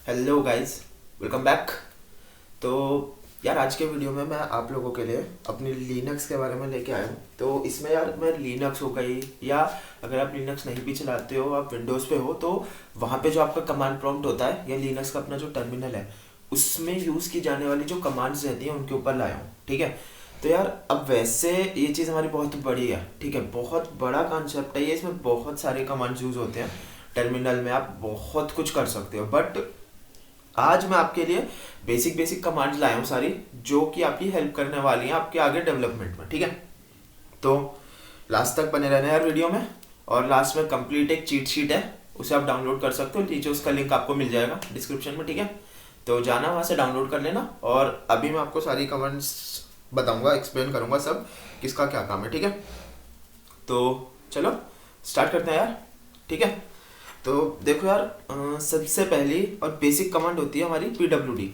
Hello guys, welcome back. तो यार आज के वीडियो में मैं आप लोगों के लिए अपनी लिनक्स के बारे में लेके आया हूँ। तो इसमें यार मैं लिनक्स हो गई, या अगर आप लिनक्स नहीं भी चलाते हो, आप विंडोज़ पे हो, तो वहाँ पे जो आपका कमांड प्रॉम्प्ट होता है या लिनक्स का अपना जो टर्मिनल है उसमें यूज़ की जाने वाली जो कमांड्स रहती हैं उनके ऊपर लाया हूँ। ठीक है। तो यार अब वैसे ये चीज़ हमारी बहुत बड़ी है, ठीक है, बहुत बड़ा कॉन्सेप्ट है ये। इसमें बहुत सारे कमांड्स यूज़ होते हैं टर्मिनल में, आप बहुत कुछ कर सकते हो। बट आज मैं आपके लिए बेसिक बेसिक कमांड्स लाया हूँ सारी, जो कि आपकी हेल्प करने वाली हैं आपके आगे डेवलपमेंट में। ठीक है। तो लास्ट तक बने रहना यार वीडियो में। और लास्ट में कंप्लीट एक चीट शीट है, उसे आप डाउनलोड कर सकते हो, नीचे उसका लिंक आपको मिल जाएगा डिस्क्रिप्शन में। ठीक है। तो जाना वहाँ से डाउनलोड कर लेना। और अभी मैं आपको सारी कमांड्स बताऊंगा, एक्सप्लेन करूंगा सब किसका क्या काम है। ठीक है। तो चलो स्टार्ट करते हैं यार। ठीक है। तो देखो यार, सबसे पहली और बेसिक कमांड होती है हमारी पीडब्ल्यूडी।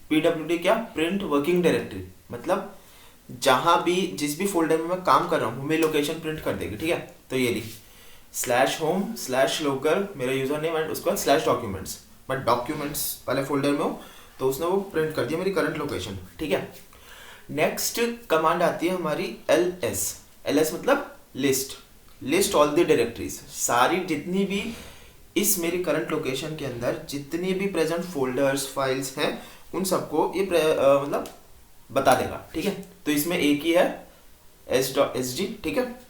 पीडब्ल्यूडी क्या? Print working directory. मतलब जहाँ भी जिस भी फोल्डर में मैं काम कर रहा हूँ मेरी लोकेशन प्रिंट कर देगी। ठीक है। तो ये ली /home/local मेरा यूजर नेम, एंड उसके बाद /documents। मैं डॉक्यूमेंट्स वाले फोल्डर में हूँ, तो उसने वो प्रिंट कर दिया मेरी करंट लोकेशन। ठीक है। नेक्स्ट कमांड आती है हमारी LS मतलब list. List all the directories, सारी जितनी भी इस मेरी करंट लोकेशन के अंदर जितनी भी प्रेजेंट फोल्डर्स फाइल्स हैं उन सबको ये मतलब बता देगा। ठीक है। तो इसमें एक ही है SG। ठीक है।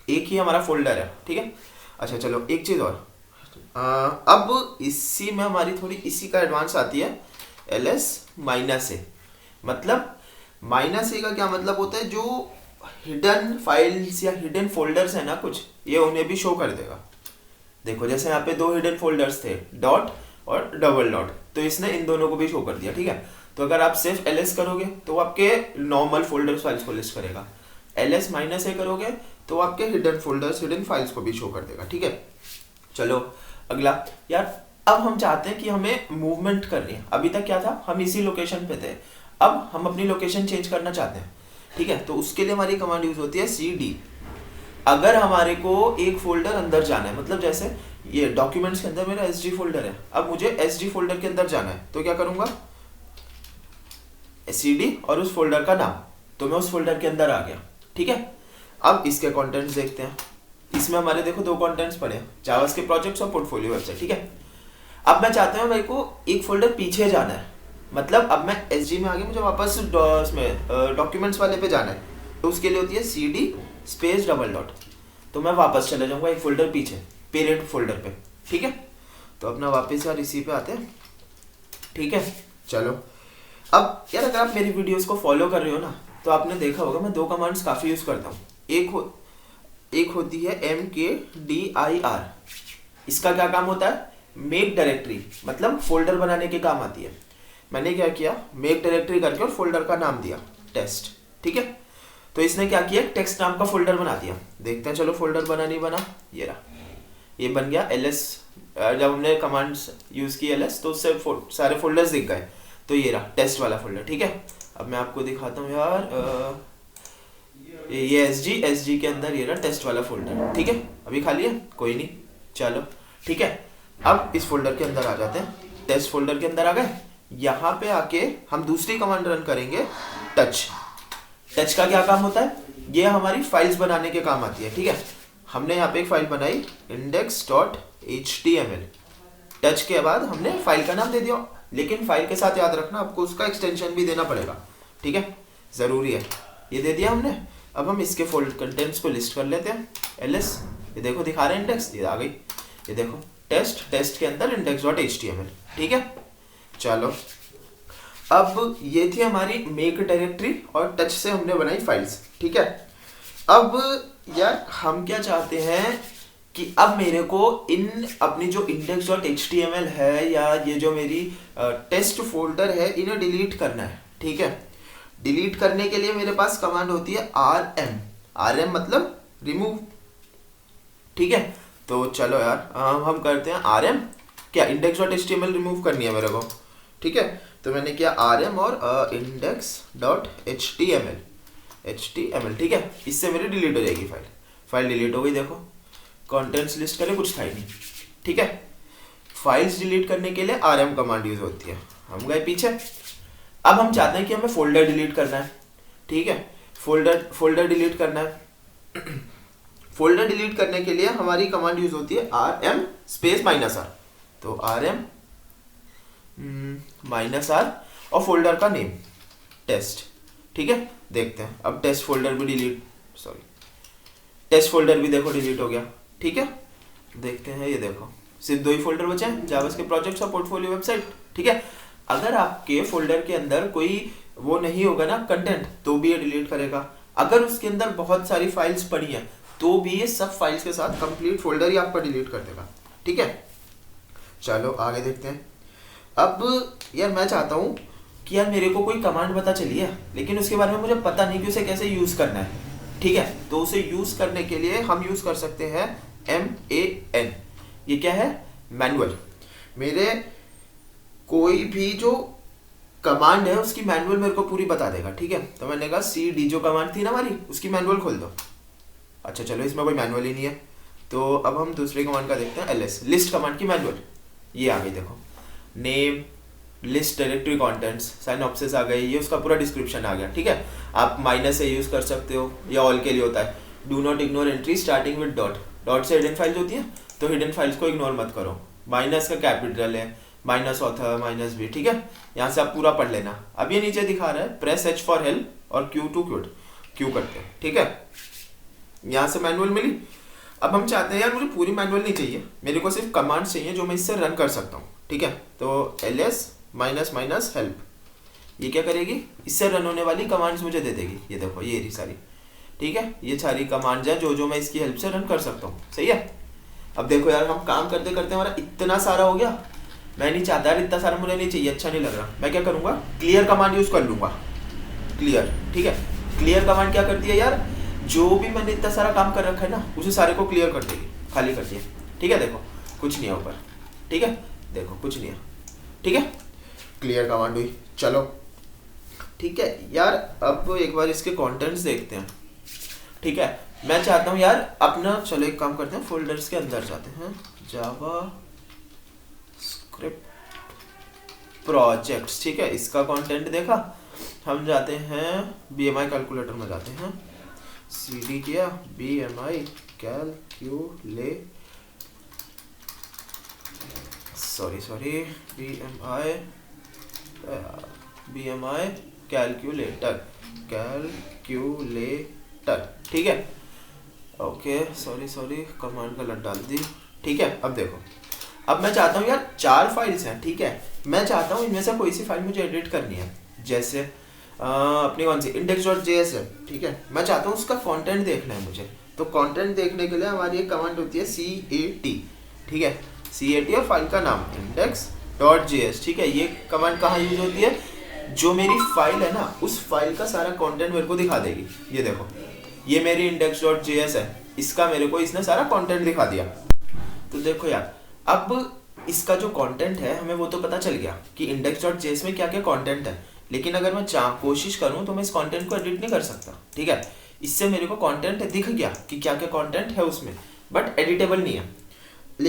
एक ही हमारा फोल्डर है। ठीक है। अच्छा चलो एक चीज़ और, अब इसी में हमारी थोड़ी इसी का एडवांस आती है LS-A। मतलब -A का क्या मतलब होता है? जो हिडन फाइल्स या हिडन फोल्डर्स है ना कुछ, ये उन्हें भी शो कर देगा। देखो जैसे यहाँ पे दो हिडन फोल्डर्स थे, डॉट और डबल डॉट, तो इसने इन दोनों को भी शो कर दिया। ठीक है। तो अगर आप सिर्फ LS करोगे तो आपके नॉर्मल फोल्डर्स फाइल्स को लिस्ट करेगा। LS-A करोगे तो आपके हिडन फोल्डर्स हिडन फाइल्स को भी शो कर देगा। ठीक है। चलो अगला यार, अब हम चाहते हैं कि हमें मूवमेंट करनी है। अभी तक क्या था, हम इसी लोकेशन पे थे, अब हम अपनी लोकेशन चेंज करना चाहते हैं। ठीक है। तो उसके लिए हमारी कमांड यूज होती है CD। अगर हमारे को एक फोल्डर अंदर जाना है, मतलब जैसे ये डॉक्यूमेंट्स के अंदर मेरा SG फोल्डर है, अब मुझे SG फोल्डर के अंदर जाना है, तो क्या करूंगा? CD और उस फोल्डर का नाम, तो मैं उस फोल्डर के अंदर आ गया। ठीक है। अब इसके कंटेंट्स देखते हैं। इसमें हमारे देखो दो कंटेंट्स पड़े हैं, जावास के प्रोजेक्ट्स और पोर्टफोलियो वेबसाइट। ठीक है। अब मैं चाहता हूँ मेरे को एक फोल्डर पीछे जाना है, मतलब अब मैं SG में आ गया, मुझे वापस उसमें डॉक्यूमेंट्स वाले पे जाना है। तो उसके लिए होती है CD स्पेस डबल डॉट। तो मैं वापस चले जाऊंगा एक फोल्डर पीछे, पेरेंट फोल्डर पे। ठीक है। तो अपना वापस यार इसी पे आते हैं। ठीक है। चलो अब यार, अगर आप मेरी वीडियोस को फॉलो कर रहे हो ना, तो आपने देखा होगा मैं दो कमांड्स काफ़ी यूज़ करता हूँ। एक होती है MKDIR। इसका क्या काम होता है? मेक डायरेक्टरी, मतलब फोल्डर बनाने के काम आती है। मैंने क्या किया, मेक डायरेक्टरी करके और फोल्डर का नाम दिया टेस्ट। ठीक है। तो इसने क्या किया, टेक्स्ट नाम का फोल्डर बना दिया। देखते हैं चलो फोल्डर बना नहीं बना। ये रहा, ये बन गया LS। जब हमने कमांड्स यूज की LS तो उससे सारे फोल्डर्स दिख गए। तो ये रहा टेस्ट वाला फोल्डर। ठीक है। अब मैं आपको दिखाता हूँ यार, ये SG के अंदर ये रहा टेस्ट वाला फोल्डर। ठीक है। अभी खाली है, कोई नहीं, चलो ठीक है। अब इस फोल्डर के अंदर आ जाते हैं, टेस्ट फोल्डर के अंदर आ गए। यहाँ पे आके हम दूसरी कमांड रन करेंगे, टच। टच का क्या काम होता है? ये हमारी फाइल्स बनाने के काम आती है। ठीक है। हमने यहाँ पे एक फाइल बनाई index.html। टच के बाद हमने फाइल का नाम दे दिया, लेकिन फाइल के साथ याद रखना आपको उसका एक्सटेंशन भी देना पड़ेगा। ठीक है, जरूरी है। ये दे दिया हमने। अब हम इसके फोल्डर कंटेंट्स को लिस्ट कर लेते हैं। LS, ये देखो दिखा रहे हैं इंडेक्स, ये आ गई। ये देखो टेस्ट के अंदर index.html। ठीक है। चलो अब ये थी हमारी मेक डायरेक्टरी, और टच से हमने बनाई फाइल्स। ठीक है। अब यार हम क्या चाहते हैं कि अब मेरे को इन अपनी जो index.html है, या ये जो मेरी टेस्ट फोल्डर है, इन्हें डिलीट करना है। ठीक है। डिलीट करने के लिए मेरे पास कमांड होती है RM मतलब रिमूव। ठीक है। तो चलो यार हम करते हैं RM। क्या index.html रिमूव करनी है मेरे को? ठीक है। तो मैंने किया RM और index.html। ठीक है। इससे मेरी डिलीट हो जाएगी फाइल डिलीट हो गई। देखो कंटेंट्स लिस्ट करे कुछ था ही नहीं। ठीक है। फाइल्स डिलीट करने के लिए rm कमांड यूज होती है। हम गए पीछे। अब हम चाहते हैं कि हमें फोल्डर डिलीट करना है, ठीक है, फोल्डर डिलीट करना है। फोल्डर डिलीट करने के लिए हमारी कमांड यूज होती है rm स्पेस -r। तो rm -r और फोल्डर का नेम टेस्ट, ठीक है। देखते हैं अब टेस्ट फोल्डर भी देखो डिलीट हो गया, ठीक है। देखते हैं, ये देखो सिर्फ 2 ही फोल्डर बचे हैं, जावास के प्रोजेक्ट्स और पोर्टफोलियो वेबसाइट, ठीक है। अगर आपके फोल्डर के अंदर कोई वो नहीं होगा ना कंटेंट, तो भी ये डिलीट करेगा। अगर उसके अंदर बहुत सारी फाइल्स पड़ी हैं तो भी ये सब फाइल्स के साथ कंप्लीट फोल्डर ही आपका डिलीट कर देगा, ठीक है। चलो आगे देखते हैं। अब यार मैं चाहता हूँ कि यार मेरे को कोई कमांड पता चली है, लेकिन उसके बारे में मुझे पता नहीं कि उसे कैसे यूज करना है, ठीक है। तो उसे यूज करने के लिए हम यूज कर सकते हैं MAN। ये क्या है? मैनुअल। मेरे कोई भी जो कमांड है उसकी मैनुअल मेरे को पूरी बता देगा, ठीक है। तो मैंने कहा CD जो कमांड थी ना हमारी, उसकी मैनुअल खोल दो। अच्छा चलो, इसमें कोई मैनुअल ही नहीं है, तो अब हम दूसरी कमांड का देखते हैं, LS लिस्ट कमांड की मैनुअल। ये आ गई, देखो name, list, directory contents, synopsis आ गई, ये उसका पूरा डिस्क्रिप्शन आ गया, ठीक है। आप माइनस से यूज कर सकते हो, या ऑल के लिए होता है। Do not ignore entry starting with dot से हिडन फाइल्स होती है, तो हिडन फाइल्स को इग्नोर मत करो। माइनस का कैपिटल है, माइनस ऑथर, -b, ठीक है। यहाँ से आप पूरा पढ़ लेना। अब ये नीचे दिखा रहा है प्रेस H फॉर हेल्प और Q टू क्विट, Q करते हैं, ठीक है। यहाँ से मैनुअल मिली। अब हम चाहते हैं यार मुझे पूरी मैनुअल नहीं चाहिए, मेरे को सिर्फ कमांड चाहिए जो मैं इससे रन कर सकता हूँ, ठीक है। तो ls -हेल्प, ये क्या करेगी? इससे रन होने वाली कमांड्स मुझे दे देगी। ये देखो, ये रही सारी, ठीक है। ये सारी कमांड्स हैं जो मैं इसकी हेल्प से रन कर सकता हूँ, सही है। अब देखो यार, हम काम करते करते हमारा इतना सारा हो गया। मैं नहीं चाहता यार, इतना सारा मुझे नहीं चाहिए, अच्छा नहीं लग रहा। मैं क्या करूँगा, क्लियर कमांड यूज कर लूँगा। क्लियर, ठीक है। क्लियर कमांड क्या करती है यार, जो भी मैंने इतना सारा काम कर रखा है ना, उसे सारे को क्लियर कर देगी, खाली कर दिया, ठीक है। देखो कुछ नहीं है ऊपर, ठीक है, देखो कुछ नहीं है, ठीक है। क्लियर कमांड हुई, चलो ठीक है यार। अब एक बार इसके कंटेंट्स देखते हैं, ठीक है। मैं चाहता हूँ यार अपना, चलो एक काम करते हैं, फोल्डर्स के अंदर जाते हैं, जावा स्क्रिप्ट प्रोजेक्ट्स, ठीक है। इसका कंटेंट देखा। हम जाते हैं BMI कैलकुलेटर में, जाते हैं CD किया, BMI कैलकुलेटर, BMI कैलकुलेटर, ठीक है। ओके, सॉरी, कमांड गलत डाल दी, ठीक है। अब देखो, अब मैं चाहता हूँ यार 4 फाइल्स हैं, ठीक है। मैं चाहता हूँ इनमें से कोई सी फाइल मुझे एडिट करनी है, जैसे अपनी कौन सी index.js है, ठीक है। मैं चाहता हूँ उसका कंटेंट देखना है मुझे। तो कंटेंट देखने के लिए हमारी एक कमांड होती है CAT, ठीक है। CAT और फाइल का नाम index.js, ठीक है। ये कमांड कहाँ यूज होती है, जो मेरी फाइल है ना, उस फाइल का सारा कंटेंट मेरे को दिखा देगी। ये देखो, ये मेरी index.js है, इसका मेरे को इसने सारा कंटेंट दिखा दिया। तो देखो यार, अब इसका जो कंटेंट है हमें वो तो पता चल गया कि index.js में क्या क्या कंटेंट है, लेकिन अगर मैं कोशिश करूं तो मैं इस कंटेंट को एडिट नहीं कर सकता, ठीक है। इससे मेरे को कंटेंट दिख गया कि क्या क्या कंटेंट है उसमें, बट एडिटेबल नहीं है।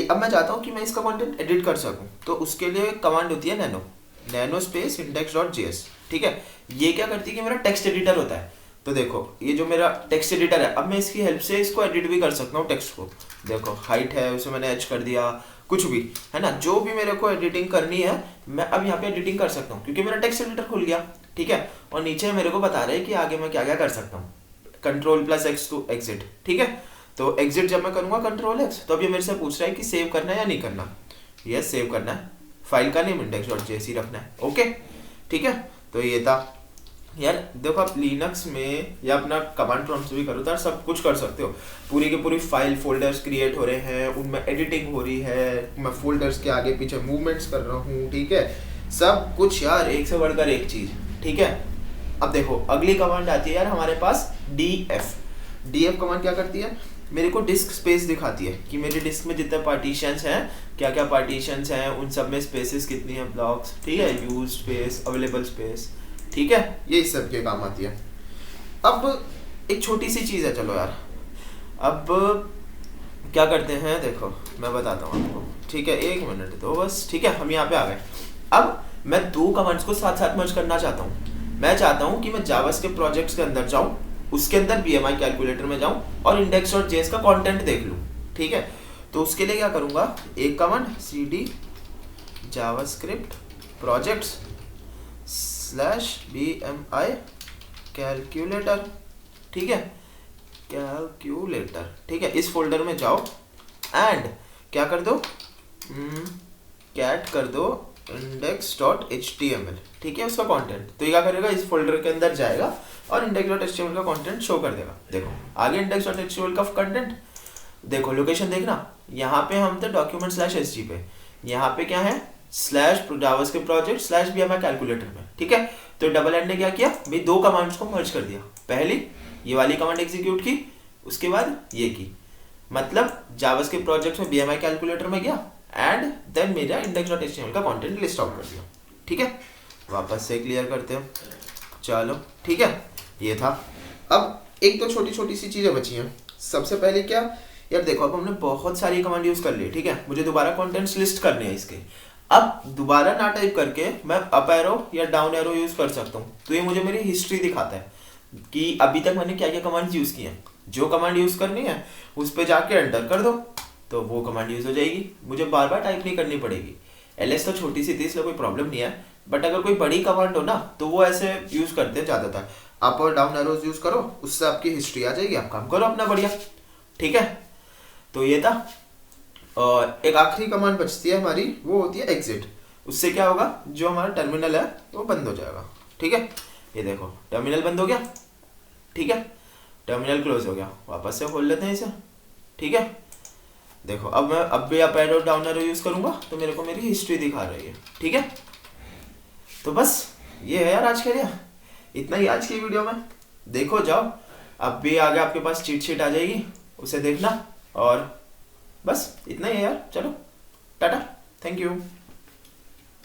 अब मैं चाहता हूं कि मैं इसका कंटेंट एडिट कर सकूं, तो उसके लिए कमांड होती है नैनो स्पेस index.js, ठीक है। ये क्या करती है कि मेरा टेक्स्ट एडिटर होता है। तो देखो, ये जो मेरा टेक्स्ट एडिटर है, अब मैं इसकी हेल्प से इसको एडिट भी कर सकता हूँ, टेक्स्ट को। देखो हाइट है, उसे मैंने एच कर दिया, कुछ भी है ना, जो भी मेरे को एडिटिंग करनी है मैं अब यहाँ पे एडिटिंग कर सकता हूँ, क्योंकि मेरा टेक्स्ट एडिटर खुल गया, ठीक है। और नीचे मेरे को बता रहे हैं कि आगे मैं क्या क्या कर सकता हूँ। Ctrl+X टू एग्जिट, ठीक है। तो एग्जिट जब मैं करूँगा Ctrl+X, तो अब ये मेरे से पूछ रहा है कि सेव करना है या नहीं करना। यस, सेव करना है। फाइल का नेम index.js ही रखना है, ओके, ठीक है। तो ये था यार। देखो, आप लिनक्स में या अपना कमांड प्रॉम्प्ट से भी करो तो सब कुछ कर सकते हो। पूरी की पूरी फाइल फोल्डर्स क्रिएट हो रहे हैं, उनमें एडिटिंग हो रही है, मैं फोल्डर्स के आगे पीछे मूवमेंट्स कर रहा हूँ, ठीक है। सब कुछ यार, एक से बढ़कर एक चीज, ठीक है। अब देखो, अगली कमांड आती है यार हमारे पास df कमांड क्या करती है, मेरे को डिस्क स्पेस दिखाती है कि मेरे डिस्क में जितने पार्टीशंस हैं, क्या क्या पार्टीशंस हैं, उन सब में स्पेसेस कितनी है, ब्लॉक्स, ठीक है, यूज स्पेस, अवेलेबल स्पेस, ठीक है। ये इस सब के काम आती है। अब एक छोटी सी चीज़ है, चलो यार, अब क्या करते हैं, देखो मैं बताता हूँ आपको, ठीक है, 1 मिनट दो बस। ठीक है, हम यहाँ पे आ गए। अब मैं 2 कमांड्स को साथ साथ मर्ज करना चाहता हूँ। मैं चाहता हूँ कि मैं जावास्क्रिप्ट प्रोजेक्ट्स के अंदर जाऊँ, उसके अंदर BMI कैलकुलेटर में जाऊँ और index.js का कंटेंट देख लूँ। ठीक है, तो उसके लिए क्या करूँगा, एक command cd JavaScript projects /BMI calculator. ठीक है, कैलकुलेटर। ठीक है, इस फोल्डर में जाओ एंड क्या कर दो, कैट कर दो index.html। ठीक है, उसका कंटेंट। तो ये क्या करेगा, इस फोल्डर के अंदर जाएगा और index.html का कंटेंट शो कर देगा। देखो आगे index.html का कंटेंट देखो, लोकेशन देखना, यहाँ पे हम थे document/sg पे, यहाँ पे क्या है /javascript project /BMI कैलकुलेटर में। ठीक है, तो डबल एंड ने क्या किया भाई, 2 कमांड्स को मर्ज कर दिया। पहली ये वाली कमांड एग्जीक्यूट की, उसके बाद ये की, मतलब जावास्क्रिप्ट प्रोजेक्ट में BMI कैलकुलेटर में गया एंड देन मेरा index.html का कंटेंट लिस्ट आउट कर दिया। ठीक है, वापस से क्लियर करते हैं, चलो। ठीक है, ये था। अब एक तो छोटी छोटी सी चीज़ें बची हैं। सबसे पहले क्या यार, देखो अब हमने बहुत सारी कमांड यूज़ कर ली। ठीक है, मुझे दोबारा कंटेंट्स लिस्ट करने हैं इसके। अब दोबारा ना टाइप करके मैं अप एरो या डाउन एरो यूज़ कर सकता हूँ। तो ये मुझे मेरी हिस्ट्री दिखाता है कि अभी तक मैंने क्या क्या कमांड्स यूज़ की हैं। जो कमांड यूज़ करनी है उस पर जाके एंटर कर दो तो वो कमांड यूज़ हो जाएगी, मुझे बार बार टाइप नहीं करनी पड़ेगी। LS तो छोटी सी थी इसलिए कोई प्रॉब्लम नहीं है, बट अगर कोई बड़ी कमांड हो ना तो वो ऐसे यूज़ करते हैं ज़्यादातर। अप और डाउन एरोज यूज़ करो, उससे आपकी हिस्ट्री आ जाएगी, आप काम करो अपना बढ़िया। ठीक है, तो ये था। और एक आखिरी कमांड बचती है हमारी, वो होती है एग्जिट। उससे क्या होगा, जो हमारा टर्मिनल है वो बंद हो जाएगा। ठीक है, ये देखो टर्मिनल बंद हो गया। ठीक है, टर्मिनल क्लोज हो गया। वापस से खोल लेते हैं इसे। ठीक है, देखो अब मैं अब भी up arrow down arrow use करूँगा तो मेरे को मेरी हिस्ट्री दिखा रही है। ठीक है, तो बस ये है यार आज के लिए, इतना ही आज की वीडियो में। देखो जाओ, अब भी आगे आपके पास चीट शीट आ जाएगी, उसे देखना। और बस इतना ही है यार, चलो टाटा, थैंक यू।